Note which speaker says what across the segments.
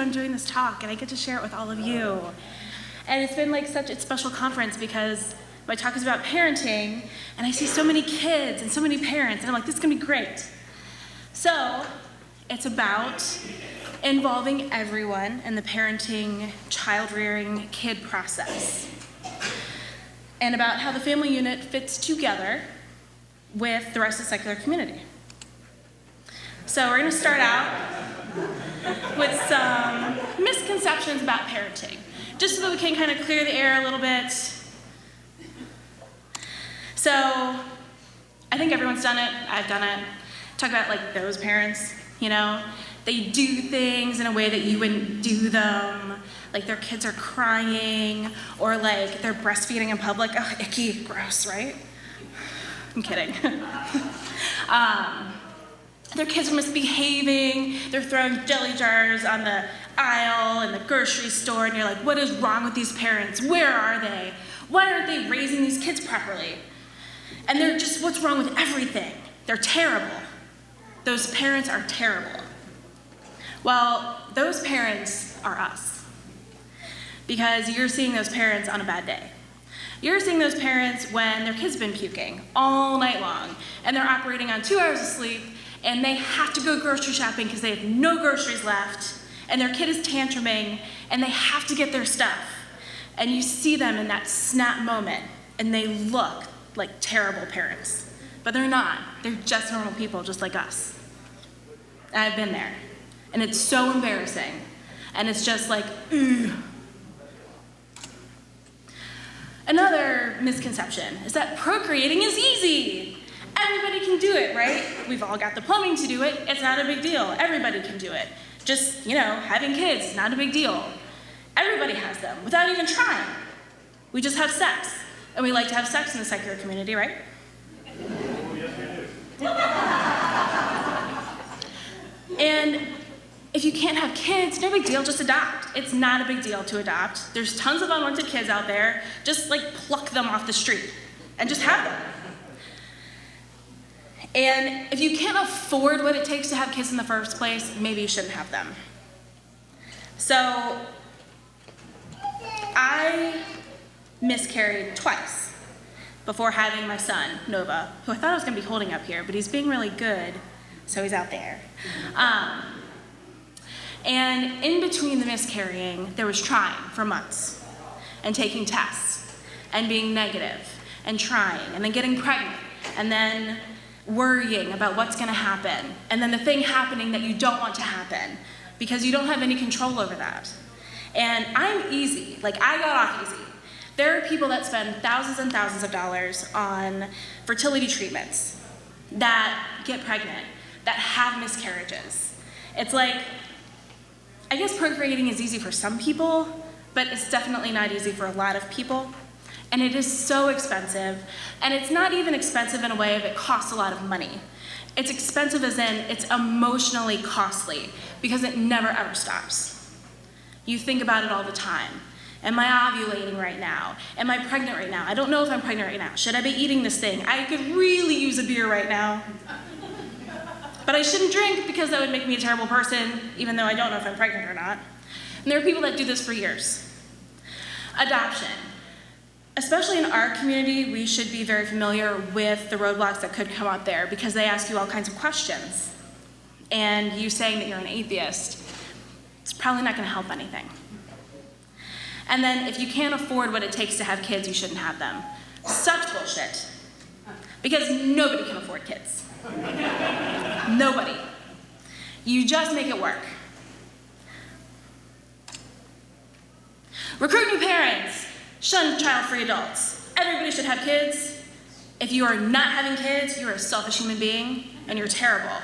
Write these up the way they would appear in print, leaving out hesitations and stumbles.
Speaker 1: I'm doing this talk and I get to share it with all of you. And it's been like such a special conference because my talk is about parenting and I see so many kids and so many parents and I'm like, this is gonna be great. So it's about involving everyone in the parenting, child rearing, kid process. And about how the family unit fits together with the rest of the secular community. So we're gonna start out with some misconceptions about parenting, just so that we can kind of clear the air a little bit. So I think everyone's done it, I've done it. Talk about like those parents, you know, they do things in a way that you wouldn't do them. Like their kids are crying, or like they're breastfeeding in public. Oh, icky, gross, right? I'm kidding. Their kids are misbehaving, they're throwing jelly jars on the aisle in the grocery store, and you're like, what is wrong with these parents? Where are they? Why aren't they raising these kids properly? And they're just, what's wrong with everything? They're terrible. Those parents are terrible. Well, those parents are us. Because you're seeing those parents on a bad day. You're seeing those parents when their kid's been puking all night long, and they're operating on 2 hours of sleep, and they have to go grocery shopping because they have no groceries left, and their kid is tantruming, and they have to get their stuff. And you see them in that snap moment, and they look like terrible parents. But they're not. They're just normal people, just like us. And I've been there. And it's so embarrassing. And it's just like, ugh. Another misconception is that procreating is easy. Everybody can do it, right? We've all got the plumbing to do it. It's not a big deal. Everybody can do it. Just, you know, having kids is not a big deal. Everybody has them without even trying. We just have sex. And we like to have sex in the secular community, right? And if you can't have kids, no big deal, just adopt. It's not a big deal to adopt. There's tons of unwanted kids out there. Just like pluck them off the street and just have them. And if you can't afford what it takes to have kids in the first place, maybe you shouldn't have them. So I miscarried twice before having my son, Nova, who I thought I was gonna be holding up here, but he's being really good, so he's out there. And in between the miscarrying, there was trying for months, and taking tests, and being negative, and trying, and then getting pregnant, and then worrying about what's gonna happen, and then the thing happening that you don't want to happen, because you don't have any control over that. And I'm easy, like I got off easy. There are people that spend thousands and thousands of dollars on fertility treatments, that get pregnant, that have miscarriages. It's like, I guess procreating is easy for some people, but it's definitely not easy for a lot of people. And it is so expensive, and it's not even expensive in a way of it costs a lot of money. It's expensive as in it's emotionally costly because it never ever stops. You think about it all the time. Am I ovulating right now? Am I pregnant right now? I don't know if I'm pregnant right now. Should I be eating this thing? I could really use a beer right now. But I shouldn't drink because that would make me a terrible person, even though I don't know if I'm pregnant or not. And there are people that do this for years. Adoption. Especially in our community, we should be very familiar with the roadblocks that could come up there because they ask you all kinds of questions. And you saying that you're an atheist, it's probably not gonna help anything. And then if you can't afford what it takes to have kids, you shouldn't have them. Such bullshit. Because nobody can afford kids. Nobody. You just make it work. Recruit new parents. Shun child-free adults. Everybody should have kids. If you are not having kids, you are a selfish human being, and you're terrible.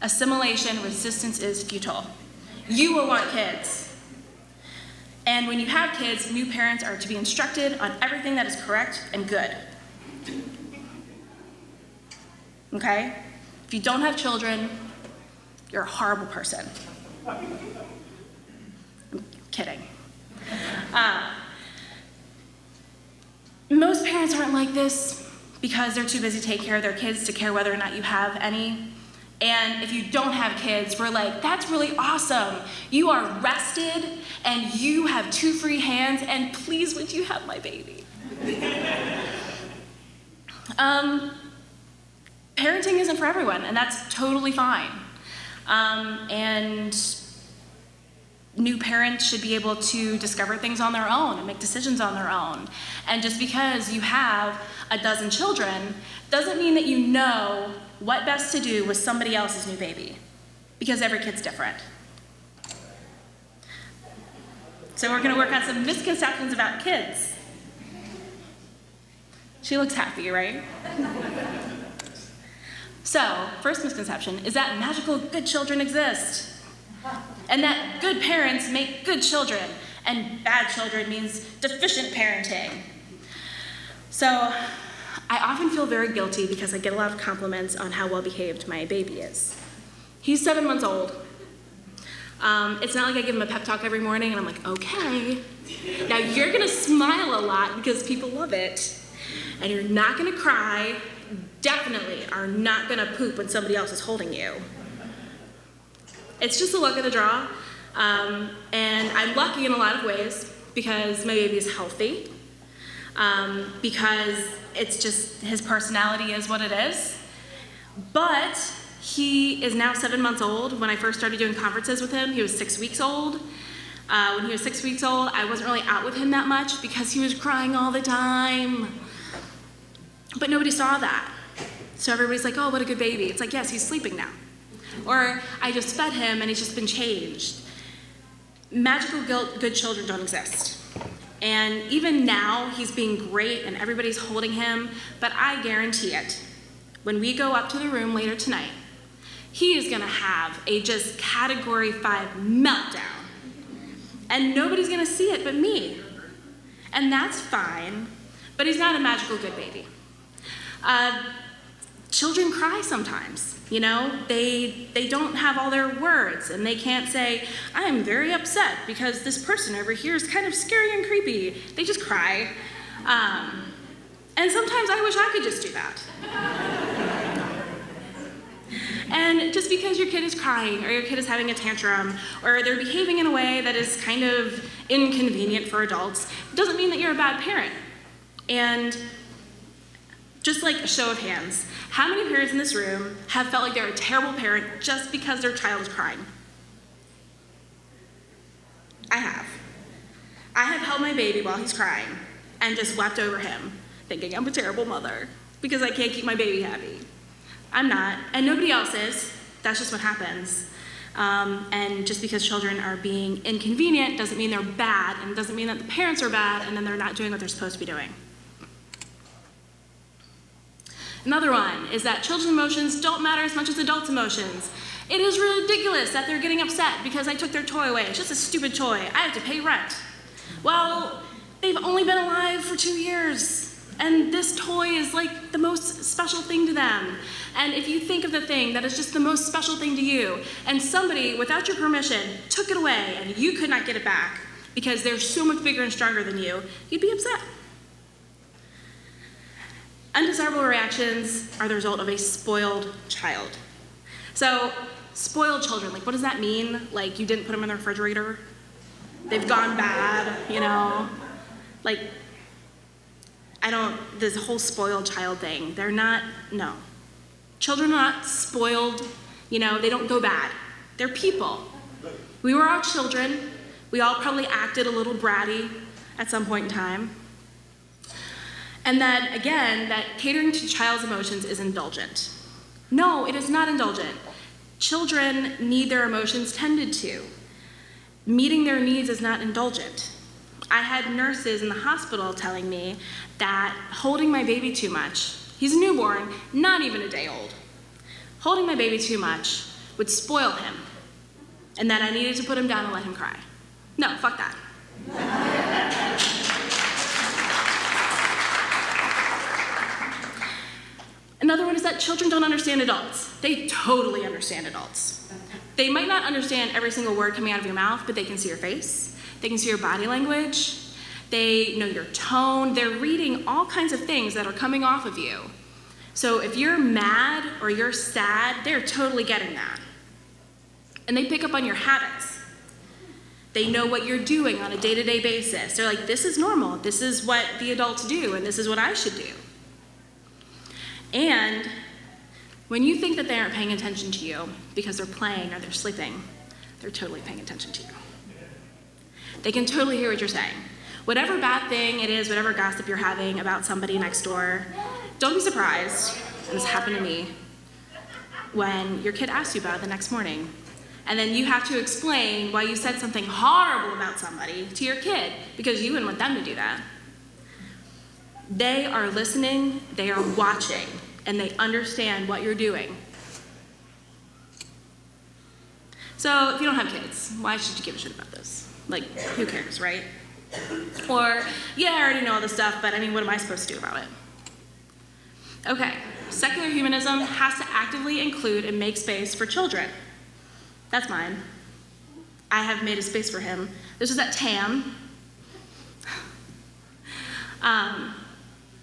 Speaker 1: Assimilation resistance is futile. You will want kids. And when you have kids, new parents are to be instructed on everything that is correct and good. Okay? If you don't have children, you're a horrible person. I'm kidding. Most parents aren't like this because they're too busy to take care of their kids to care whether or not you have any. And if you don't have kids, we're like, that's really awesome. You are rested and you have 2 free hands, and please would you have my baby? Parenting isn't for everyone, and that's totally fine. And new parents should be able to discover things on their own and make decisions on their own. And just because you have a dozen children doesn't mean that you know what best to do with somebody else's new baby, because every kid's different. So we're gonna work on some misconceptions about kids. She looks happy, right? So, first misconception is that magical good children exist, and that good parents make good children, and bad children means deficient parenting. So, I often feel very guilty because I get a lot of compliments on how well behaved my baby is. He's 7 months old. It's not like I give him a pep talk every morning and I'm like, okay, now you're gonna smile a lot because people love it, and you're not gonna cry, definitely are not gonna poop when somebody else is holding you. It's just the luck of the draw, and I'm lucky in a lot of ways because my baby is healthy, because it's just his personality is what it is. But he is now 7 months old. When I first started doing conferences with him, he was 6 weeks old. When he was 6 weeks old, I wasn't really out with him that much because he was crying all the time. But nobody saw that. So everybody's like, oh, what a good baby. It's like, yes, he's sleeping now. Or I just fed him and he's just been changed. Magical good children don't exist. And even now, he's being great and everybody's holding him, but I guarantee it, when we go up to the room later tonight, he is gonna have a just category 5 meltdown. And nobody's gonna see it but me. And that's fine, but he's not a magical good baby. Children cry sometimes, you know? They don't have all their words, and they can't say, I am very upset because this person over here is kind of scary and creepy. They just cry. And sometimes I wish I could just do that. And just because your kid is crying, or your kid is having a tantrum, or they're behaving in a way that is kind of inconvenient for adults, doesn't mean that you're a bad parent. And just like a show of hands, how many parents in this room have felt like they're a terrible parent just because their child is crying? I have. I have held my baby while he's crying and just wept over him, thinking I'm a terrible mother because I can't keep my baby happy. I'm not, and nobody else is. That's just what happens. And just because children are being inconvenient doesn't mean they're bad, and doesn't mean that the parents are bad and then they're not doing what they're supposed to be doing. Another one is that children's emotions don't matter as much as adults' emotions. It is ridiculous that they're getting upset because I took their toy away. It's just a stupid toy. I have to pay rent. Well, they've only been alive for 2 years, and this toy is like the most special thing to them. And if you think of the thing that is just the most special thing to you, and somebody, without your permission, took it away and you could not get it back because they're so much bigger and stronger than you, you'd be upset. Undesirable reactions are the result of a spoiled child. So, spoiled children, like what does that mean? Like you didn't put them in the refrigerator? They've gone bad, you know? Like, this whole spoiled child thing, they're not, no. Children are not spoiled, you know, they don't go bad. They're people. We were all children. We all probably acted a little bratty at some point in time. And then, again, that catering to child's emotions is indulgent. No, it is not indulgent. Children need their emotions tended to. Meeting their needs is not indulgent. I had nurses in the hospital telling me that holding my baby too much, he's a newborn, not even a day old, holding my baby too much would spoil him, and that I needed to put him down and let him cry. No, fuck that. Another one is that children don't understand adults. They totally understand adults. They might not understand every single word coming out of your mouth, but they can see your face. They can see your body language. They know your tone. They're reading all kinds of things that are coming off of you. So if you're mad or you're sad, they're totally getting that. And they pick up on your habits. They know what you're doing on a day-to-day basis. They're like, this is normal. This is what the adults do, and this is what I should do. And when you think that they aren't paying attention to you because they're playing or they're sleeping, they're totally paying attention to you. They can totally hear what you're saying. Whatever bad thing it is, whatever gossip you're having about somebody next door, don't be surprised, and this happened to me, when your kid asks you about it the next morning. And then you have to explain why you said something horrible about somebody to your kid, because you wouldn't want them to do that. They are listening, they are watching, and they understand what you're doing. So if you don't have kids, why should you give a shit about this? Like, who cares, right? Or, yeah, I already know all this stuff, but I mean, what am I supposed to do about it? Okay, secular humanism has to actively include and make space for children. That's mine. I have made a space for him. This is at TAM.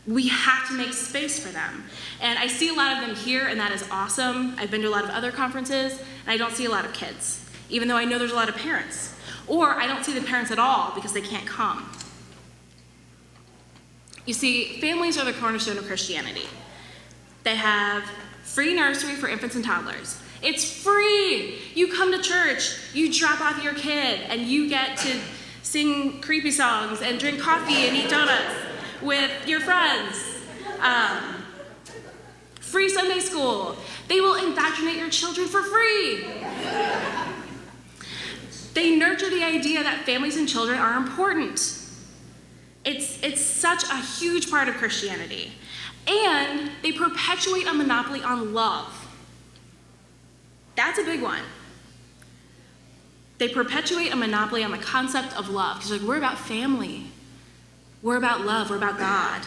Speaker 1: We have to make space for them. And I see a lot of them here, and that is awesome. I've been to a lot of other conferences, and I don't see a lot of kids, even though I know there's a lot of parents. Or I don't see the parents at all because they can't come. You see, families are the cornerstone of Christianity. They have free nursery for infants and toddlers. It's free. You come to church, you drop off your kid, and you get to sing creepy songs and drink coffee and eat donuts with your friends. Free Sunday school. They will indoctrinate your children for free. They nurture the idea that families and children are important. It's such a huge part of Christianity. And they perpetuate a monopoly on love. That's a big one. They perpetuate a monopoly on the concept of love. Because like, we're about family. We're about love. We're about God.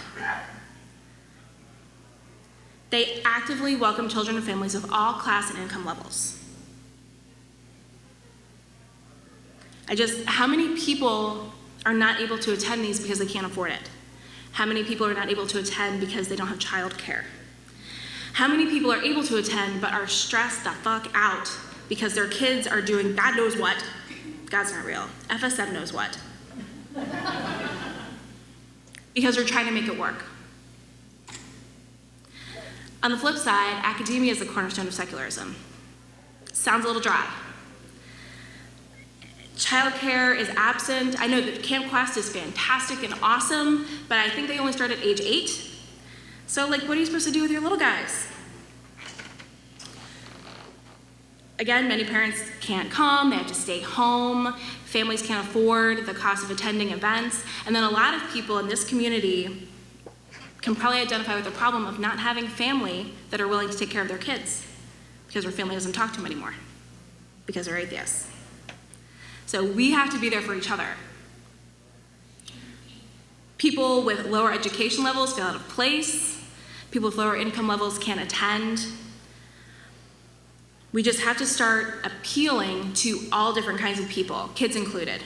Speaker 1: They actively welcome children and families of all class and income levels. How many people are not able to attend these because they can't afford it? How many people are not able to attend because they don't have childcare? How many people are able to attend but are stressed the fuck out because their kids are doing God knows what? God's not real. FSM knows what. Because they're trying to make it work. On the flip side, academia is the cornerstone of secularism. Sounds a little dry. Childcare is absent. I know that Camp Quest is fantastic and awesome, but I think they only start at age 8. So, like, what are you supposed to do with your little guys? Again, many parents can't come, they have to stay home, families can't afford the cost of attending events, and then a lot of people in this community can probably identify with the problem of not having family that are willing to take care of their kids because their family doesn't talk to them anymore because they're atheists. So we have to be there for each other. People with lower education levels feel out of place. People with lower income levels can't attend. We just have to start appealing to all different kinds of people, kids included.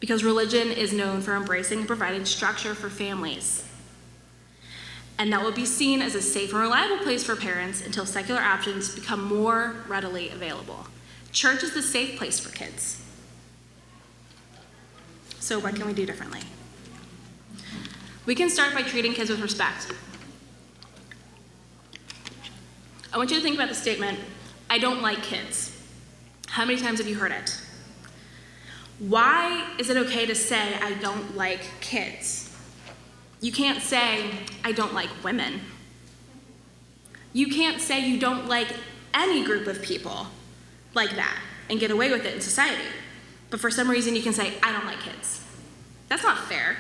Speaker 1: Because religion is known for embracing and providing structure for families. And that will be seen as a safe and reliable place for parents until secular options become more readily available. Church is the safe place for kids. So what can we do differently? We can start by treating kids with respect. I want you to think about the statement, I don't like kids. How many times have you heard it? Why is it okay to say, I don't like kids? You can't say, I don't like women. You can't say you don't like any group of people like that and get away with it in society. But for some reason you can say, I don't like kids. That's not fair.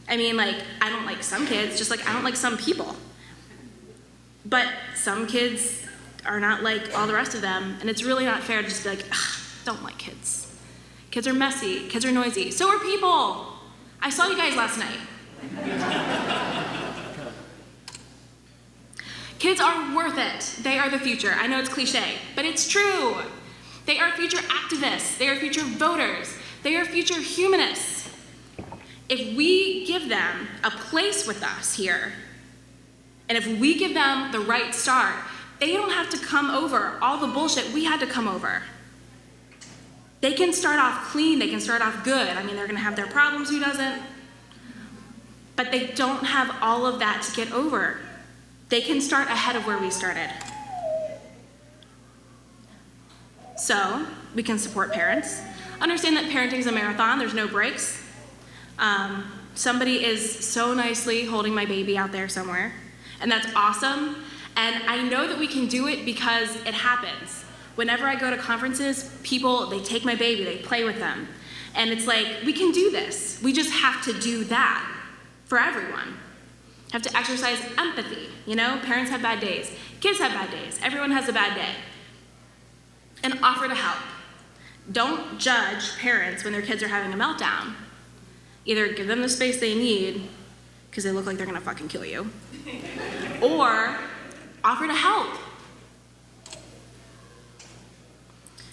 Speaker 1: I mean, like, I don't like some kids, just like I don't like some people. But some kids are not like all the rest of them, and it's really not fair to just be like, don't like kids. Kids are messy, kids are noisy. So are people. I saw you guys last night. Kids are worth it. They are the future. I know it's cliche, but it's true. They are future activists. They are future voters. They are future humanists. if we give them a place with us here, and if we give them the right start, they don't have to come over all the bullshit we had to come over. They can start off clean, they can start off good. I mean, they're gonna have their problems, who doesn't? But they don't have all of that to get over. They can start ahead of where we started. So, we can support parents. Understand that parenting is a marathon, there's no breaks. Somebody is so nicely holding my baby out there somewhere, and that's awesome. And I know that we can do it because it happens. Whenever I go to conferences, people, they take my baby, they play with them. And it's like, we can do this. We just have to do that for everyone. Have to exercise empathy, you know? Parents have bad days. Kids have bad days. Everyone has a bad day. And offer to help. Don't judge parents when their kids are having a meltdown. Either give them the space they need, because they look like they're gonna fucking kill you, or offer to help.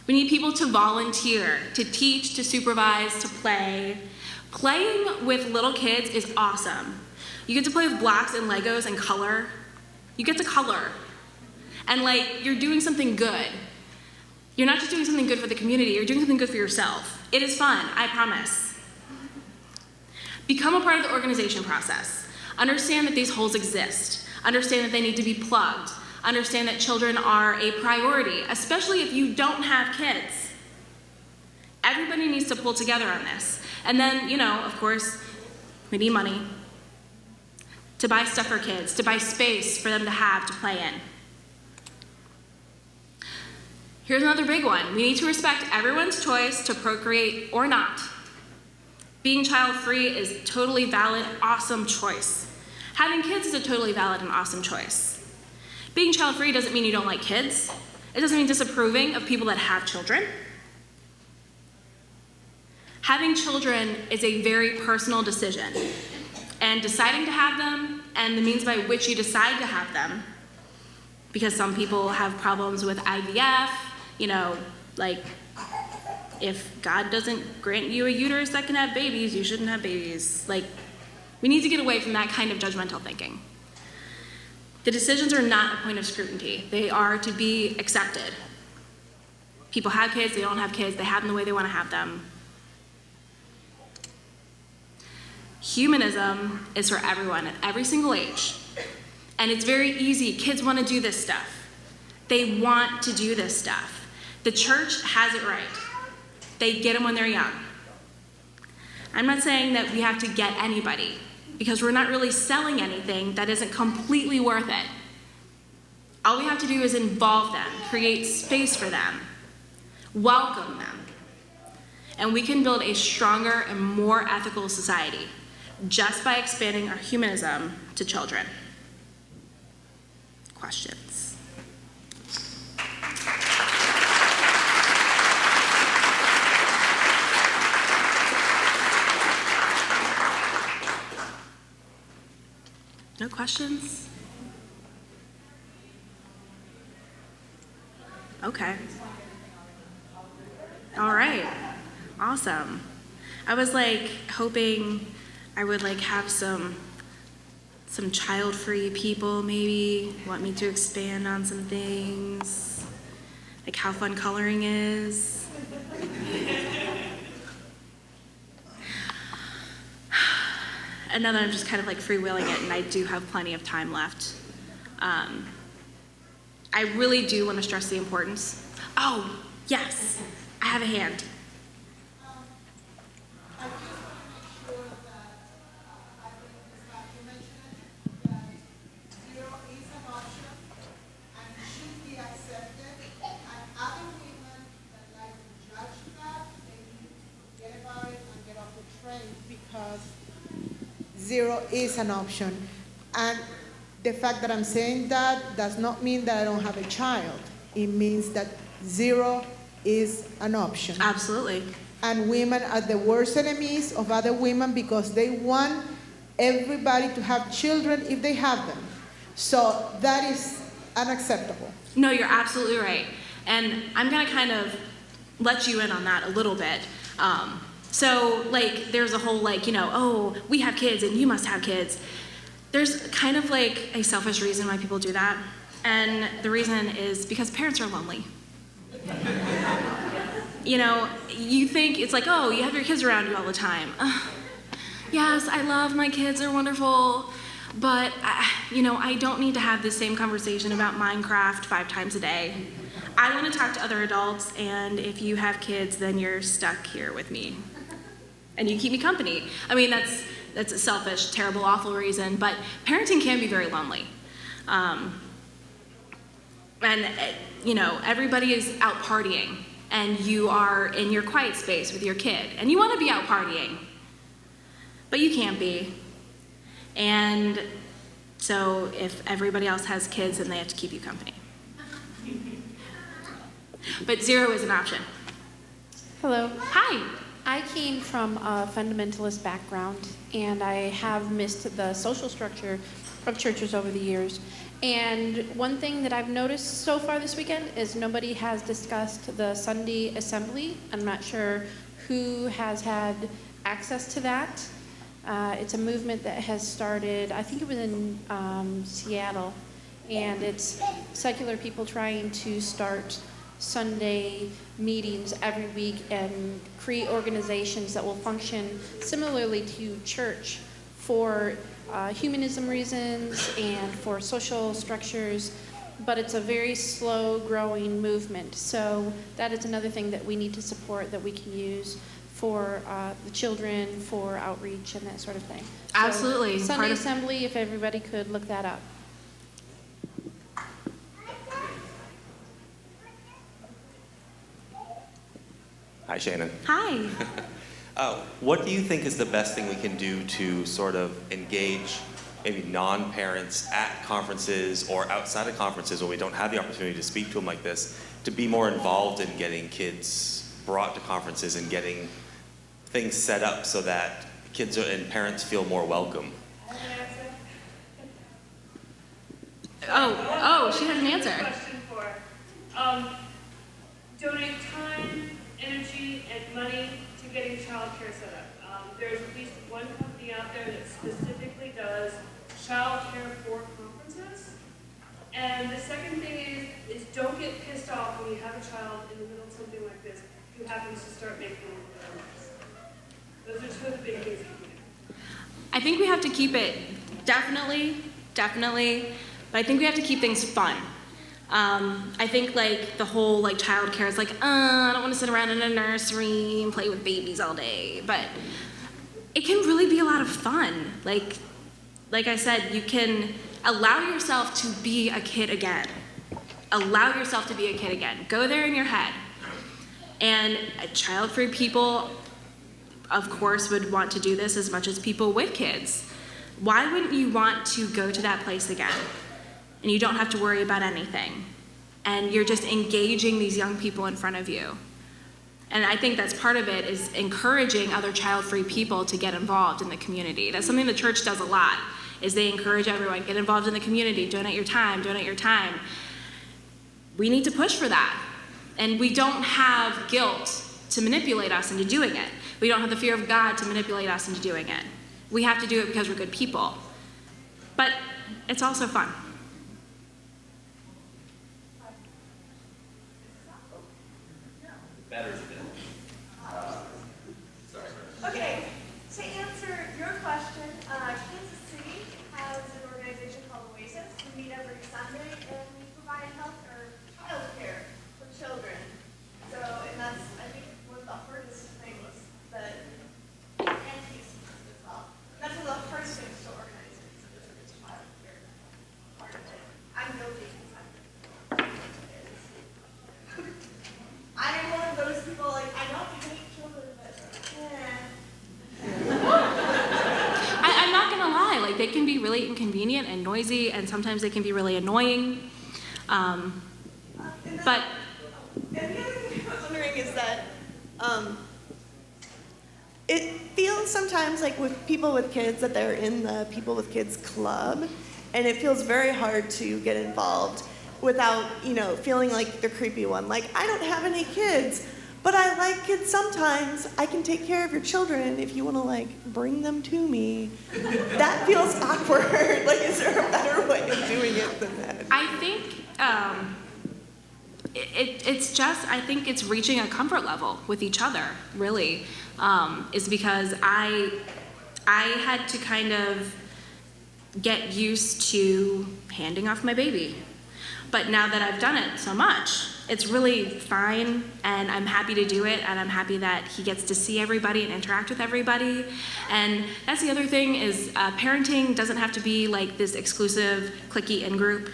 Speaker 1: We need people to volunteer, to teach, to supervise, to play. Playing with little kids is awesome. You get to play with blocks and Legos and color. You get to color. And like, you're doing something good. You're not just doing something good for the community, you're doing something good for yourself. It is fun, I promise. Become a part of the organization process. Understand that these holes exist. Understand that they need to be plugged. Understand that children are a priority, especially if you don't have kids. Everybody needs to pull together on this. And then, you know, of course, we need money to buy stuff for kids, to buy space for them to have to play in. Here's another big one. We need to respect everyone's choice to procreate or not. Being child-free is a totally valid, awesome choice. Having kids is a totally valid and awesome choice. Being child-free doesn't mean you don't like kids. It doesn't mean disapproving of people that have children. Having children is a very personal decision. And deciding to have them and the means by which you decide to have them, because some people have problems with IVF, you know, like, if God doesn't grant you a uterus that can have babies, you shouldn't have babies. Like, we need to get away from that kind of judgmental thinking. The decisions are not a point of scrutiny. They are to be accepted. People have kids, they don't have kids, they have them the way they want to have them. Humanism is for everyone at every single age. And it's very easy. Kids want to do this stuff. They want to do this stuff. The church has it right. They get them when they're young. I'm not saying that we have to get anybody, because we're not really selling anything that isn't completely worth it. All we have to do is involve them, create space for them, welcome them. And we can build a stronger and more ethical society just by expanding our humanism to children. Questions? No questions? Okay. All right. Awesome. I was like hoping I would like have some child-free people maybe want me to expand on some things, like how fun coloring is. And now that I'm just kind of like freewheeling it, and I do have plenty of time left, I really do want to stress the importance. Oh, yes, I have a hand.
Speaker 2: Zero is an option. And the fact that I'm saying that does not mean that I don't have a child. It means that zero is an option.
Speaker 1: Absolutely.
Speaker 2: And women are the worst enemies of other women because they want everybody to have children if they have them. So that is unacceptable.
Speaker 1: No, you're absolutely right. And I'm going to kind of let you in on that a little bit. So, like, there's a whole, like, oh, we have kids and you must have kids. There's kind of like a selfish reason why people do that. And the reason is because parents are lonely. You think it's like, oh, you have your kids around you all the time. Yes, I love my kids, they're wonderful. But, I don't need to have the same conversation about Minecraft 5 times a day. I want to talk to other adults, and if you have kids, then you're stuck here with me. And you keep me company. I mean, that's a selfish, terrible, awful reason, but parenting can be very lonely. Everybody is out partying, and you are in your quiet space with your kid, and you want to be out partying, but you can't be. And so if everybody else has kids, then they have to keep you company. But 0 is an option.
Speaker 3: Hello.
Speaker 1: Hi.
Speaker 3: I came from a fundamentalist background, and I have missed the social structure of churches over the years. And one thing that I've noticed so far this weekend is nobody has discussed the Sunday assembly. I'm not sure who has had access to that. It's a movement that has started, I think it was in Seattle, and it's secular people trying to start Sunday meetings every week and create organizations that will function similarly to church for humanism reasons and for social structures, but it's a very slow growing movement. So that is another thing that we need to support, that we can use for the children, for outreach and that sort of thing.
Speaker 1: Absolutely.
Speaker 3: So Sunday assembly, if everybody could look that up.
Speaker 4: Hi, Shanon.
Speaker 1: Hi.
Speaker 4: What do you think is the best thing we can do to sort of engage maybe non-parents at conferences or outside of conferences when we don't have the opportunity to speak to them like this, to be more involved in getting kids brought to conferences and getting things set up so that kids and parents feel more welcome?
Speaker 1: Oh, she has an answer.
Speaker 5: Question for donate time, energy, and money to getting childcare set up. There's at least one company out there that specifically does childcare for conferences. And the second thing is don't get pissed off when you have a child in the middle of something like this who happens to start making noise. Those are two of the big things you can do.
Speaker 1: I think we have to keep it, definitely, but I think we have to keep things fun. I think like the whole like childcare is like, I don't want to sit around in a nursery and play with babies all day, but it can really be a lot of fun. Like I said, you can allow yourself to be a kid again. Allow yourself to be a kid again. Go there in your head. And child-free people, of course, would want to do this as much as people with kids. Why wouldn't you want to go to that place again? And you don't have to worry about anything. And you're just engaging these young people in front of you. And I think that's part of it, is encouraging other child-free people to get involved in the community. That's something the church does a lot, is they encourage everyone, get involved in the community, donate your time, donate your time. We need to push for that. And we don't have guilt to manipulate us into doing it. We don't have the fear of God to manipulate us into doing it. We have to do it because we're good people. But it's also fun.
Speaker 6: Okay, to answer your question, Kansas City has an organization called Oasis. We meet every Sunday and we provide health or child care for children. So, and that's, I think, one of the hardest things that, and cases as well. That's one of the hardest things to organize is child care part of it. I'm guilty because I'm one of those people, like, I don't hate children, but
Speaker 1: I'm not gonna lie, like they can be really inconvenient and noisy, and sometimes they can be really annoying. But
Speaker 6: And the other thing I was wondering is that it feels sometimes like with people with kids that they're in the People with Kids club, and it feels very hard to get involved without, feeling like the creepy one. Like, I don't have any kids,
Speaker 7: but I like kids sometimes. I can take care of your children if you want to like bring them to me. That feels awkward. Like, is there a better way of doing it than that?
Speaker 1: I think I think it's reaching a comfort level with each other, really, is because I had to kind of get used to handing off my baby. But now that I've done it so much, it's really fine, and I'm happy to do it, and I'm happy that he gets to see everybody and interact with everybody. And that's the other thing is parenting doesn't have to be like this exclusive, cliquey in-group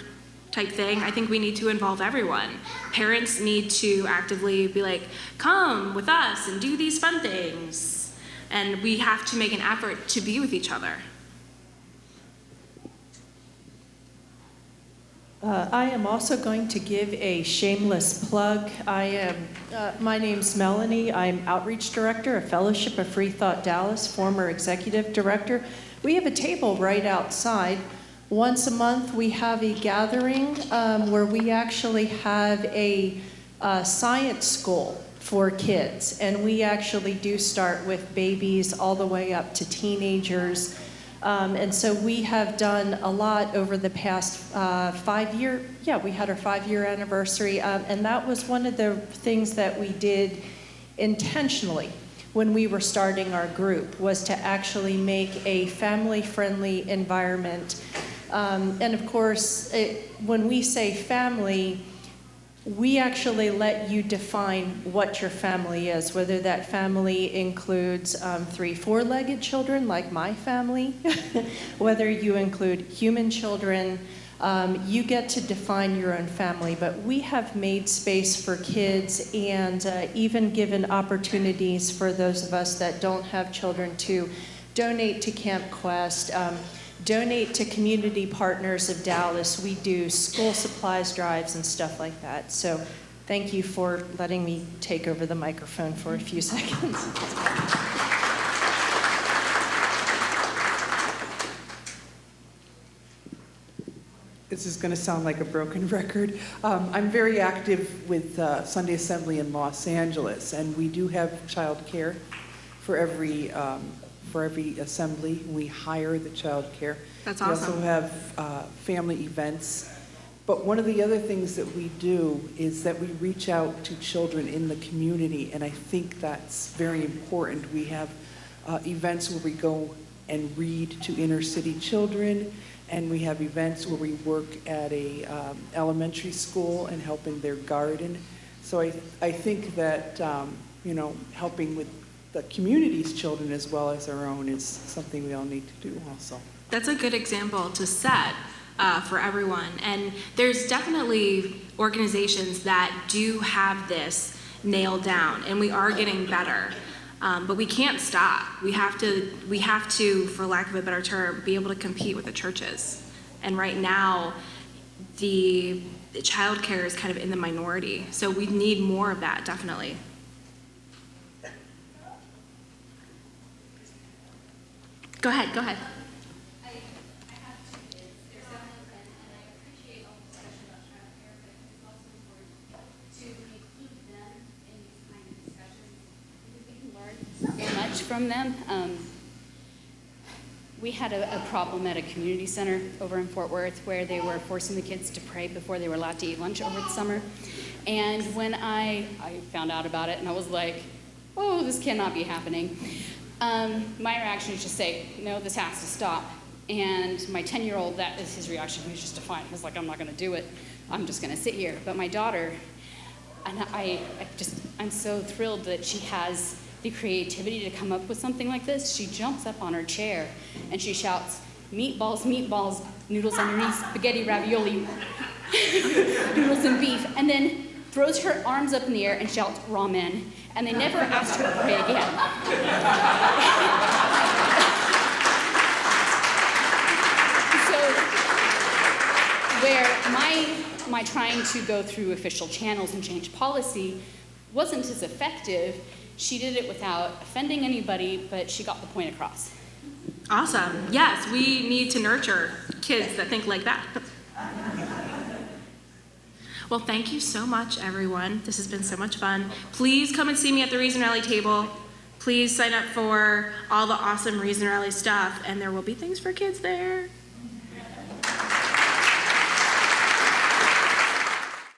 Speaker 1: type thing. I think we need to involve everyone. Parents need to actively be like, come with us and do these fun things. And we have to make an effort to be with each other.
Speaker 8: I am also going to give a shameless plug. My name's Melanie. I'm Outreach Director of Fellowship of Free Thought Dallas, former Executive Director. We have a table right outside. Once a month, we have a gathering where we actually have a science school for kids. And we actually do start with babies all the way up to teenagers. And so we have done a lot over the past 5 year. Yeah, we had our 5-year anniversary. And that was one of the things that we did intentionally when we were starting our group, was to actually make a family-friendly environment. And of course, when we say family, we actually let you define what your family is, whether that family includes 3 4-legged children like my family, whether you include human children, you get to define your own family. But we have made space for kids and even given opportunities for those of us that don't have children to donate to Camp Quest, donate to community partners of Dallas. We do school supplies drives and stuff like that. So thank you for letting me take over the microphone for a few seconds.
Speaker 9: This is going to sound like a broken record. I'm very active with Sunday Assembly in Los Angeles, and we do have child care for every assembly. We hire the child care.
Speaker 1: That's
Speaker 9: awesome. We also have family events. But one of the other things that we do is that we reach out to children in the community, and I think that's very important. We have events where we go and read to inner city children, and we have events where we work at a elementary school and help in their garden. So I think that helping with the community's children as well as our own is something we all need to do also.
Speaker 1: That's a good example to set for everyone. And there's definitely organizations that do have this nailed down, and we are getting better. But we can't stop. We have to, for lack of a better term, be able to compete with the churches. And right now, the child care is kind of in the minority. So we need more of that, definitely. Go ahead.
Speaker 10: I have 2 kids. They're 7 and 10, and I appreciate all the discussion about child care, but I think it's also important to include them in these kind of discussions because we can learn so much from them. We had a problem at a community center over in Fort Worth where they were forcing the kids to pray before they were allowed to eat lunch over the summer. And when I found out about it, and I was like, oh, this cannot be happening. My reaction is just say, no, this has to stop. And my 10-year-old, that is his reaction. He was just defiant. He was like, I'm not going to do it. I'm just going to sit here. But my daughter, and I'm so thrilled that she has the creativity to come up with something like this. She jumps up on her chair and she shouts, meatballs, meatballs, noodles underneath, spaghetti, ravioli, noodles and beef, and then throws her arms up in the air and shouts, ramen. And they never asked her to pray again. So, where my trying to go through official channels and change policy wasn't as effective, she did it without offending anybody, but she got the point across.
Speaker 1: Awesome. Yes, we need to nurture kids that think like that. Well, thank you so much, everyone. This has been so much fun. Please come and see me at the Reason Rally table. Please sign up for all the awesome Reason Rally stuff, and there will be things for kids there.